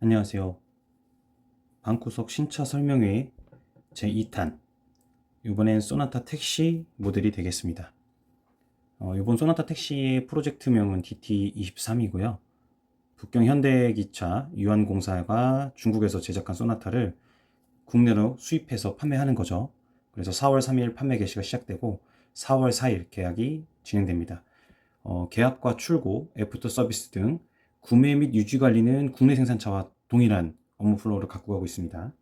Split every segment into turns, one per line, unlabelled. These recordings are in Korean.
안녕하세요. 방구석 신차 설명회 제2탄. 이번엔 소나타 택시 모델이 되겠습니다. 이번 소나타 택시의 프로젝트명은 DT23이고요. 북경 현대기차 유한공사가 중국에서 제작한 소나타를 국내로 수입해서 판매하는 거죠. 그래서 4월 3일 판매 개시가 시작되고 4월 4일 계약이 진행됩니다. 계약과 출고, 애프터 서비스 등 구매 및 유지 관리는 국내 생산차와 동일한 업무 플로우를 갖고 가고 있습니다.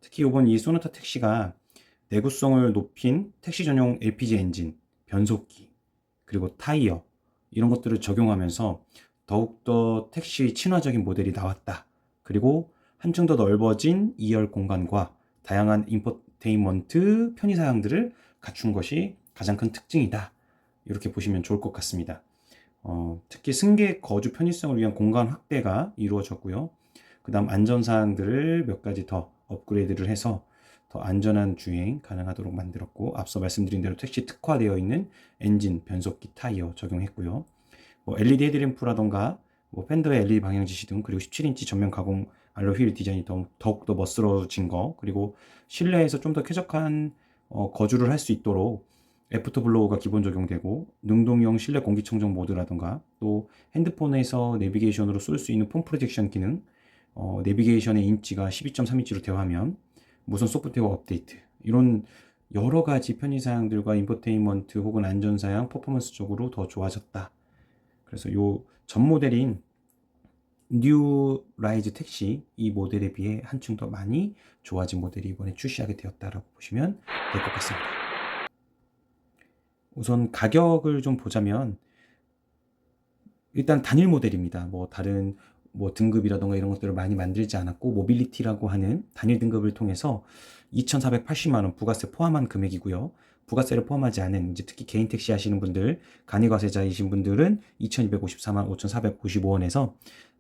특히 이번 이 소나타 택시가 내구성을 높인 택시 전용 LPG 엔진, 변속기, 그리고 타이어 이런 것들을 적용하면서 더욱더 택시 친화적인 모델이 나왔다. 그리고 한층 더 넓어진 2열 공간과 다양한 인포테인먼트 편의사양들을 갖춘 것이 가장 큰 특징이다. 이렇게 보시면 좋을 것 같습니다. 특히 승객 거주 편의성을 위한 공간 확대가 이루어졌고요. 그 다음 안전사항들을 몇 가지 더 업그레이드를 해서 더 안전한 주행 가능하도록 만들었고, 앞서 말씀드린 대로 택시 특화되어 있는 엔진, 변속기, 타이어 적용했고요. LED 헤드램프라던가 팬더의 LED 방향 지시 등, 그리고 17인치 전면 가공 알로 휠 디자인이 더욱더 멋스러워진 거, 그리고 실내에서 좀 더 쾌적한 거주를 할 수 있도록 애프터 블로우가 기본 적용되고, 능동형 실내 공기청정 모드라던가 또 핸드폰에서 내비게이션으로 쏠 수 있는 폰 프로젝션 기능, 내비게이션의 인치가 12.3인치로 대화면, 무선 소프트웨어 업데이트, 이런 여러 가지 편의사양들과 인포테인먼트 혹은 안전사양, 퍼포먼스적으로 더 좋아졌다. 그래서 요 전 모델인 뉴 라이즈 택시, 이 모델에 비해 한층 더 많이 좋아진 모델이 이번에 출시하게 되었다라고 보시면 될 것 같습니다. 우선 가격을 좀 보자면 일단 단일 모델입니다. 다른 등급이라던가 이런 것들을 많이 만들지 않았고, 모빌리티라고 하는 단일 등급을 통해서 2,480만 원 부가세 포함한 금액이고요. 부가세를 포함하지 않은, 이제 특히 개인 택시 하시는 분들, 간이과세자이신 분들은 2,254만 5,455원에서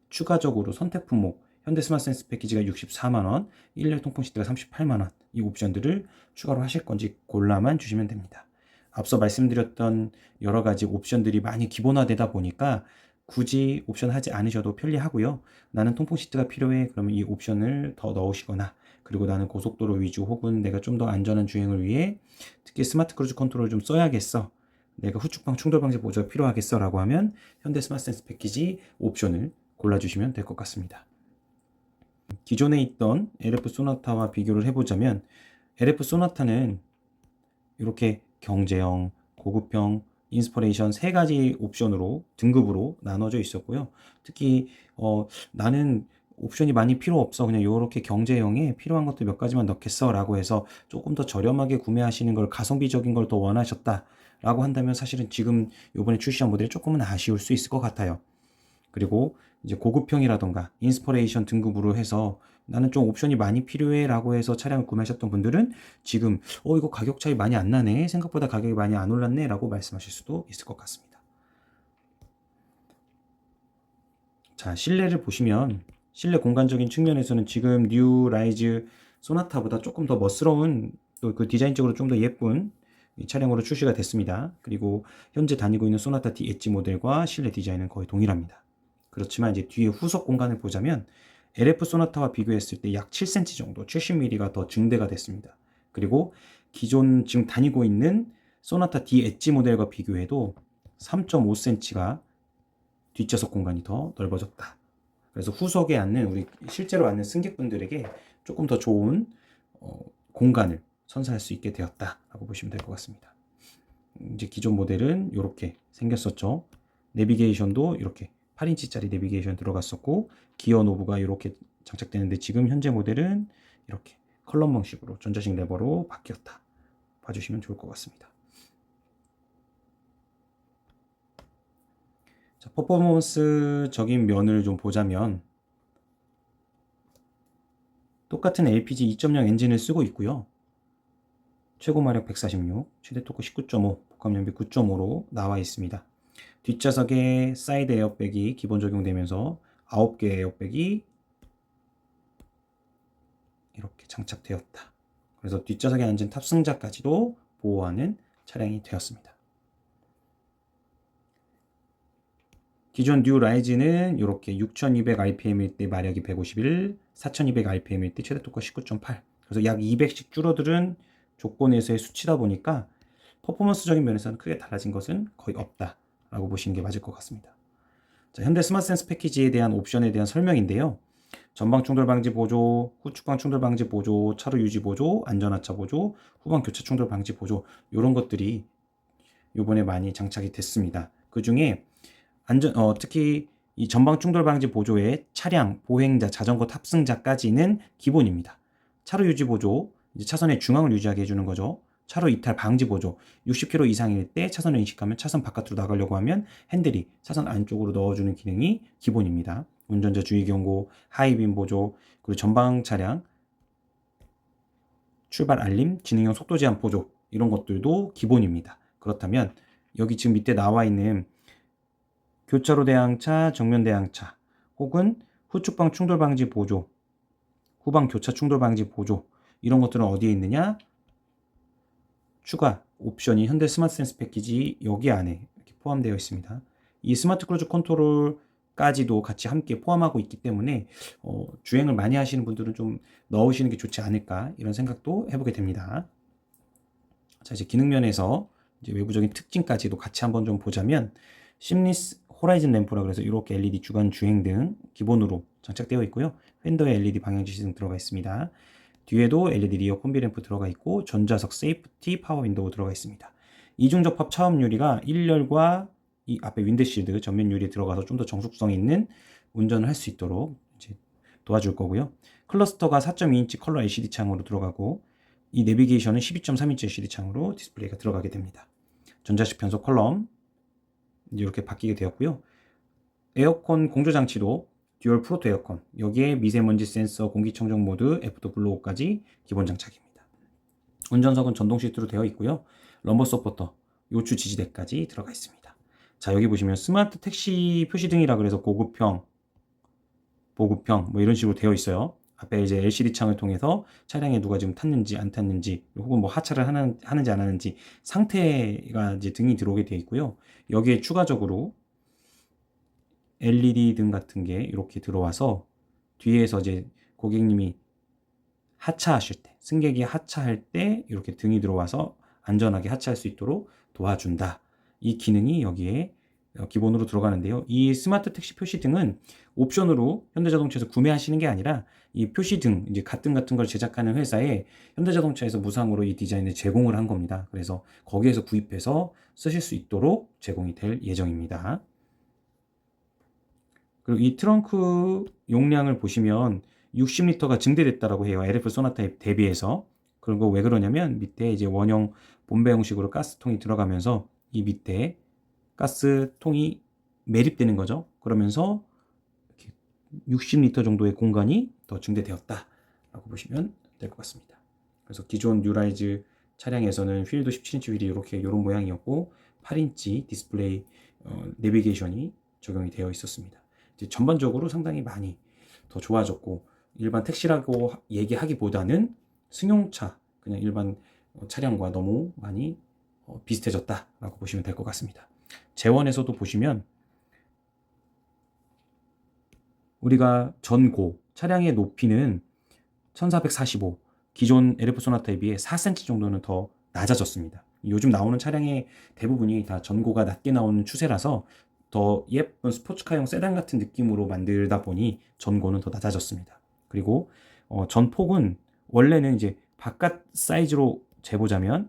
추가적으로 선택 품목 현대 스마트 센스 패키지가 64만 원, 1년 통풍 시트가 38만 원, 이 옵션들을 추가로 하실 건지 골라만 주시면 됩니다. 앞서 말씀드렸던 여러 가지 옵션들이 많이 기본화되다 보니까 굳이 옵션 하지 않으셔도 편리하고요. 나는 통풍 시트가 필요해. 그러면 이 옵션을 더 넣으시거나, 그리고 나는 고속도로 위주 혹은 내가 좀 더 안전한 주행을 위해 특히 스마트 크루즈 컨트롤을 좀 써야겠어, 내가 후측방 충돌 방지 보조가 필요하겠어 라고 하면 현대 스마트 센스 패키지 옵션을 골라주시면 될 것 같습니다. 기존에 있던 LF 소나타와 비교를 해보자면, LF 소나타는 이렇게 경제형, 고급형, 인스퍼레이션 세 가지 옵션으로 등급으로 나눠져 있었고요. 특히 나는 옵션이 많이 필요 없어, 그냥 이렇게 경제형에 필요한 것들 몇 가지만 넣겠어 라고 해서 조금 더 저렴하게 구매하시는 걸, 가성비적인 걸 더 원하셨다 라고 한다면 사실은 지금 이번에 출시한 모델이 조금은 아쉬울 수 있을 것 같아요. 그리고 이제 고급형이라던가 인스퍼레이션 등급으로 해서 나는 좀 옵션이 많이 필요해 라고 해서 차량을 구매하셨던 분들은 지금 이거 가격 차이 많이 안 나네, 생각보다 가격이 많이 안 올랐네 라고 말씀하실 수도 있을 것 같습니다. 자, 실내를 보시면 실내 공간적인 측면에서는 지금 뉴 라이즈 소나타보다 조금 더 멋스러운, 또 그 디자인적으로 좀 더 예쁜 이 차량으로 출시가 됐습니다. 그리고 현재 다니고 있는 소나타 D 엣지 모델과 실내 디자인은 거의 동일합니다. 그렇지만 이제 뒤에 후속 공간을 보자면 LF 소나타와 비교했을 때 약 7cm 정도, 70mm가 더 증대가 됐습니다. 그리고 기존 지금 다니고 있는 소나타 D 엣지 모델과 비교해도 3.5cm가 뒷좌석 공간이 더 넓어졌다. 그래서 후석에 앉는, 우리 실제로 앉는 승객분들에게 조금 더 좋은 공간을 선사할 수 있게 되었다라고 보시면 될 것 같습니다. 이제 기존 모델은 이렇게 생겼었죠. 내비게이션도 이렇게 8인치짜리 내비게이션 들어갔었고, 기어 노브가 이렇게 장착되는데, 지금 현재 모델은 이렇게 컬럼 방식으로 전자식 레버로 바뀌었다 봐주시면 좋을 것 같습니다. 자, 퍼포먼스적인 면을 좀 보자면 똑같은 LPG 2.0 엔진을 쓰고 있고요. 최고 마력 146, 최대 토크 19.5, 복합 연비 9.5로 나와 있습니다. 뒷좌석에 사이드 에어백이 기본 적용되면서 9개 에어백이 이렇게 장착되었다. 그래서 뒷좌석에 앉은 탑승자까지도 보호하는 차량이 되었습니다. 기존 뉴 라이즈는 이렇게 6200rpm일 때 마력이 151, 4200rpm일 때 최대 토크가 19.8. 그래서 약 200씩 줄어드는 조건에서의 수치다 보니까 퍼포먼스적인 면에서는 크게 달라진 것은 거의 없다라고 보시는 게 맞을 것 같습니다. 자, 현대 스마트센스 패키지에 대한 옵션에 대한 설명인데요. 전방 충돌 방지 보조, 후측방 충돌 방지 보조, 차로 유지 보조, 안전하차 보조, 후방 교차 충돌 방지 보조, 이런 것들이 이번에 많이 장착이 됐습니다. 그 중에 특히 이 전방 충돌 방지 보조에 차량, 보행자, 자전거 탑승자까지는 기본입니다. 차로 유지 보조, 이제 차선의 중앙을 유지하게 해주는 거죠. 차로 이탈 방지 보조, 60km 이상일 때 차선을 인식하면 차선 바깥으로 나가려고 하면 핸들이 차선 안쪽으로 넣어주는 기능이 기본입니다. 운전자 주의 경고, 하이빔 보조, 그리고 전방 차량 출발 알림, 진행형 속도 제한 보조, 이런 것들도 기본입니다. 그렇다면 여기 지금 밑에 나와 있는 교차로 대항차, 정면 대항차, 혹은 후측방 충돌 방지 보조, 후방 교차 충돌 방지 보조, 이런 것들은 어디에 있느냐? 추가 옵션이 현대 스마트 센스 패키지 여기 안에 이렇게 포함되어 있습니다. 이 스마트 크루즈 컨트롤까지도 같이 함께 포함하고 있기 때문에 주행을 많이 하시는 분들은 좀 넣으시는 게 좋지 않을까, 이런 생각도 해보게 됩니다. 자, 이제 기능 면에서 이제 외부적인 특징까지도 같이 한번 좀 보자면, 심리스 호라이즌 램프라 그래서 이렇게 LED 주간 주행등 기본으로 장착되어 있고요. 팬더에 LED 방향지시 등 들어가 있습니다. 뒤에도 LED 리어 콤비 램프 들어가 있고, 전자석 세이프티 파워 윈도우 들어가 있습니다. 이중 접합 차음 유리가 1열과 이 앞에 윈드실드 전면 유리에 들어가서 좀 더 정숙성 있는 운전을 할 수 있도록 이제 도와줄 거고요. 클러스터가 4.2인치 컬러 LCD 창으로 들어가고, 이 내비게이션은 12.3인치 LCD 창으로 디스플레이가 들어가게 됩니다. 전자식 변속 컬럼 이렇게 바뀌게 되었고요. 에어컨 공조 장치도 듀얼 프로토 에어컨, 여기에 미세먼지 센서, 공기청정 모드, 애프터 블로어까지 기본 장착입니다. 운전석은 전동 시트로 되어 있고요. 럼버 서포터, 요추 지지대까지 들어가 있습니다. 자, 여기 보시면 스마트 택시 표시등이라 그래서 고급형, 보급형 뭐 이런 식으로 되어 있어요. 앞에 이제 LCD 창을 통해서 차량에 누가 지금 탔는지 안 탔는지, 혹은 뭐 하차를 하는지 안 하는지 상태가 이제 등이 들어오게 되어 있고요. 여기에 추가적으로 LED 등 같은 게 이렇게 들어와서 뒤에서 이제 고객님이 하차하실 때, 승객이 하차할 때 이렇게 등이 들어와서 안전하게 하차할 수 있도록 도와준다. 이 기능이 여기에 기본으로 들어가는데요. 이 스마트 택시 표시등은 옵션으로 현대자동차에서 구매하시는 게 아니라 이 표시등, 이제 갓등 같은 걸 제작하는 회사에 현대자동차에서 무상으로 이 디자인을 제공을 한 겁니다. 그래서 거기에서 구입해서 쓰실 수 있도록 제공이 될 예정입니다. 그리고 이 트렁크 용량을 보시면 60리터가 증대됐다라고 해요. LF 소나타에 대비해서. 그런 거 왜 그러냐면 밑에 이제 원형 본배 형식으로 가스통이 들어가면서 이 밑에 가스통이 매립되는 거죠. 그러면서 이렇게 60리터 정도의 공간이 더 증대되었다라고 보시면 될 것 같습니다. 그래서 기존 뉴라이즈 차량에서는 휠도 17인치 휠이 이런 모양이었고 8인치 디스플레이 내비게이션이 적용이 되어 있었습니다. 이제 전반적으로 상당히 많이 더 좋아졌고, 일반 택시라고 얘기하기보다는 승용차, 그냥 일반 차량과 너무 많이 비슷해졌다라고 보시면 될 것 같습니다. 재원에서도 보시면 우리가 전고 차량의 높이는 1445, 기존 LF 소나타에 비해 4cm 정도는 더 낮아졌습니다. 요즘 나오는 차량의 대부분이 다 전고가 낮게 나오는 추세라서 더 예쁜 스포츠카용 세단 같은 느낌으로 만들다 보니 전고는 더 낮아졌습니다. 그리고 전폭은 원래는 이제 바깥 사이즈로 재보자면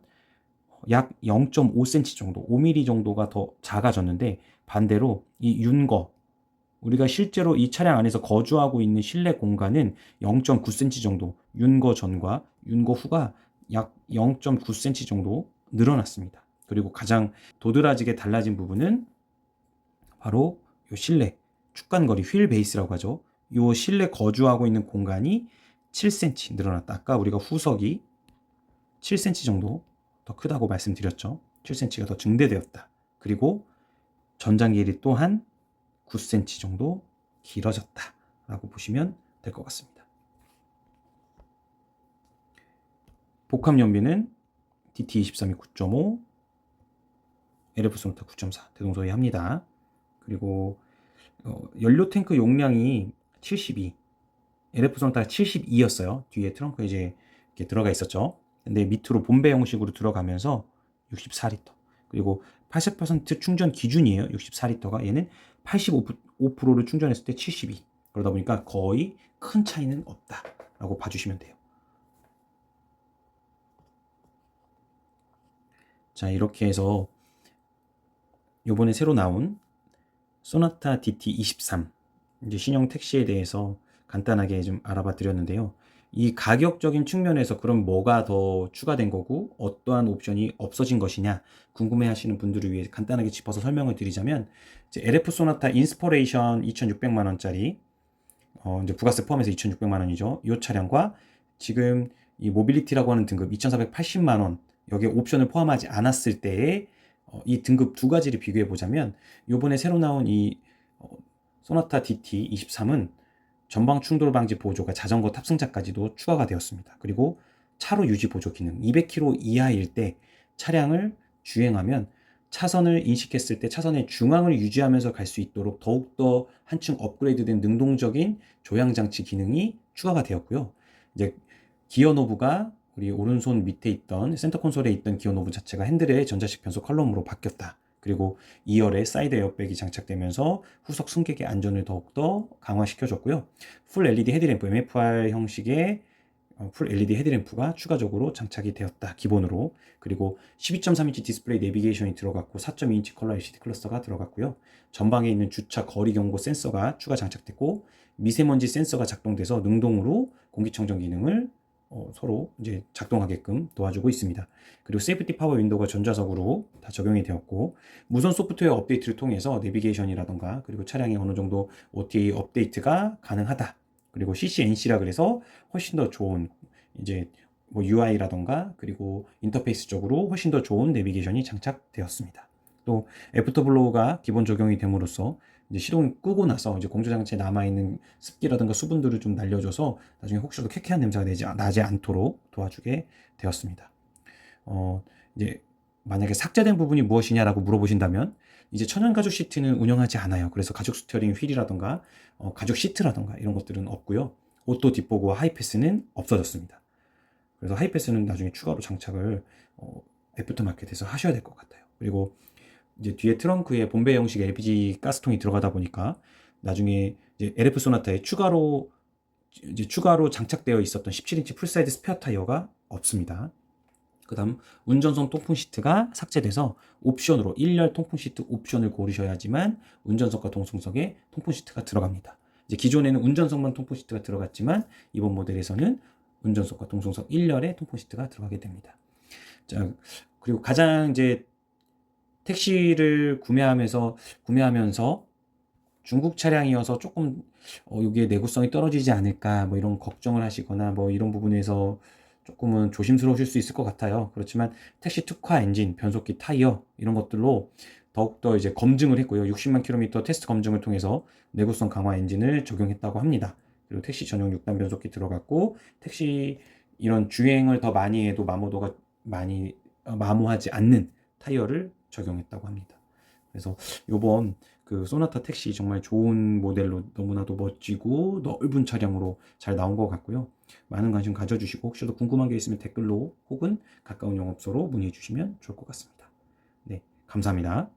약 0.5cm 정도, 5mm 정도가 더 작아졌는데, 반대로 이 윤거, 우리가 실제로 이 차량 안에서 거주하고 있는 실내 공간은 0.9cm 정도, 윤거 전과 윤거 후가 약 0.9cm 정도 늘어났습니다. 그리고 가장 도드라지게 달라진 부분은 바로 이 실내 축간거리, 휠 베이스라고 하죠. 이 실내 거주하고 있는 공간이 7cm 늘어났다. 아까 우리가 후석이 7cm 정도 더 크다고 말씀드렸죠. 7cm가 더 증대되었다. 그리고 전장 길이 또한 9cm 정도 길어졌다 라고 보시면 될 것 같습니다. 복합 연비는 DT23이 9.5, LF 소나타 9.4 대동소이합니다. 그리고 연료 탱크 용량이 72, LF 소나타가 72였어요. 뒤에 트렁크에 이제 이렇게 들어가 있었죠. 근데 밑으로 본배 형식으로 들어가면서 64리터. 그리고 80% 충전 기준이에요. 64리터가. 얘는 85%를 충전했을 때 72. 그러다 보니까 거의 큰 차이는 없다라고 봐주시면 돼요. 자, 이렇게 해서 요번에 새로 나온 소나타 DT23 이제 신형 택시에 대해서 간단하게 좀 알아봐 드렸는데요. 이 가격적인 측면에서 그럼 뭐가 더 추가된 거고 어떠한 옵션이 없어진 것이냐 궁금해 하시는 분들을 위해 간단하게 짚어서 설명을 드리자면 이제 LF 소나타 인스퍼레이션 2,600만 원짜리 이제 부가세 포함해서 2,600만 원이죠. 이 차량과 지금 이 모빌리티라고 하는 등급 2,480만 원 여기에 옵션을 포함하지 않았을 때의 이 등급 두 가지를 비교해 보자면 요번에 새로 나온 이 소나타 DT23은 전방 충돌 방지 보조가 자전거 탑승자까지도 추가가 되었습니다. 그리고 차로 유지 보조 기능 200km 이하일 때 차량을 주행하면 차선을 인식했을 때 차선의 중앙을 유지하면서 갈 수 있도록 더욱더 한층 업그레이드된 능동적인 조향 장치 기능이 추가가 되었고요. 이제 기어 노브가 우리 오른손 밑에 있던 센터 콘솔에 있던 기어 노브 자체가 핸들의 전자식 변속 컬럼으로 바뀌었다. 그리고 2열에 사이드 에어백이 장착되면서 후속 승객의 안전을 더욱더 강화시켜줬고요. 풀 LED 헤드램프 MFR 형식의 풀 LED 헤드램프가 추가적으로 장착이 되었다. 기본으로. 그리고 12.3인치 디스플레이 내비게이션이 들어갔고 4.2인치 컬러 LCD 클러스터가 들어갔고요. 전방에 있는 주차 거리 경고 센서가 추가 장착됐고 미세먼지 센서가 작동돼서 능동으로 공기청정 기능을 서로 이제 작동하게끔 도와주고 있습니다. 그리고 세이프티 파워 윈도우가 전자석으로 다 적용이 되었고 무선 소프트웨어 업데이트를 통해서 내비게이션이라던가 그리고 차량의 어느 정도 OTA 업데이트가 가능하다. 그리고 CCNC라 그래서 훨씬 더 좋은 이제 뭐 UI라던가 그리고 인터페이스적으로 훨씬 더 좋은 내비게이션이 장착되었습니다. 또 애프터블로우가 기본 적용이 됨으로써 이제 시동 끄고 나서 이제 공조장치에 남아있는 습기라든가 수분들을 좀 날려줘서 나중에 혹시라도 쾌쾌한 냄새가 나지 않도록 도와주게 되었습니다. 이제 만약에 삭제된 부분이 무엇이냐라고 물어보신다면 이제 천연 가죽 시트는 운영하지 않아요. 그래서 가죽 스티어링 휠이라던가 가죽 시트라던가 이런 것들은 없고요. 오토 뒷보그와 하이패스는 없어졌습니다. 그래서 하이패스는 나중에 추가로 장착을 애프터마켓에서 하셔야 될 것 같아요. 그리고 이제 뒤에 트렁크에 본배 형식 LPG 가스통이 들어가다 보니까 나중에 이제 LF 소나타에 추가로 장착되어 있었던 17인치 풀사이드 스페어 타이어가 없습니다. 그 다음 운전석 통풍 시트가 삭제돼서 옵션으로 1열 통풍 시트 옵션을 고르셔야지만 운전석과 동승석에 통풍 시트가 들어갑니다. 이제 기존에는 운전석만 통풍 시트가 들어갔지만 이번 모델에서는 운전석과 동승석 1열에 통풍 시트가 들어가게 됩니다. 자, 그리고 가장 이제 택시를 구매하면서 중국 차량이어서 조금 여기에 내구성이 떨어지지 않을까 뭐 이런 걱정을 하시거나 뭐 이런 부분에서 조금은 조심스러우실 수 있을 것 같아요. 그렇지만 택시 특화 엔진, 변속기, 타이어 이런 것들로 더욱더 이제 검증을 했고요. 60만 킬로미터 테스트 검증을 통해서 내구성 강화 엔진을 적용했다고 합니다. 그리고 택시 전용 6단 변속기 들어갔고 택시 이런 주행을 더 많이 해도 마모도가 많이 마모하지 않는 타이어를 적용했다고 합니다. 그래서 요번 그 소나타 택시 정말 좋은 모델로 너무나도 멋지고 넓은 차량으로 잘 나온 것 같고요. 많은 관심 가져주시고 혹시라도 궁금한 게 있으면 댓글로 혹은 가까운 영업소로 문의해 주시면 좋을 것 같습니다. 네, 감사합니다.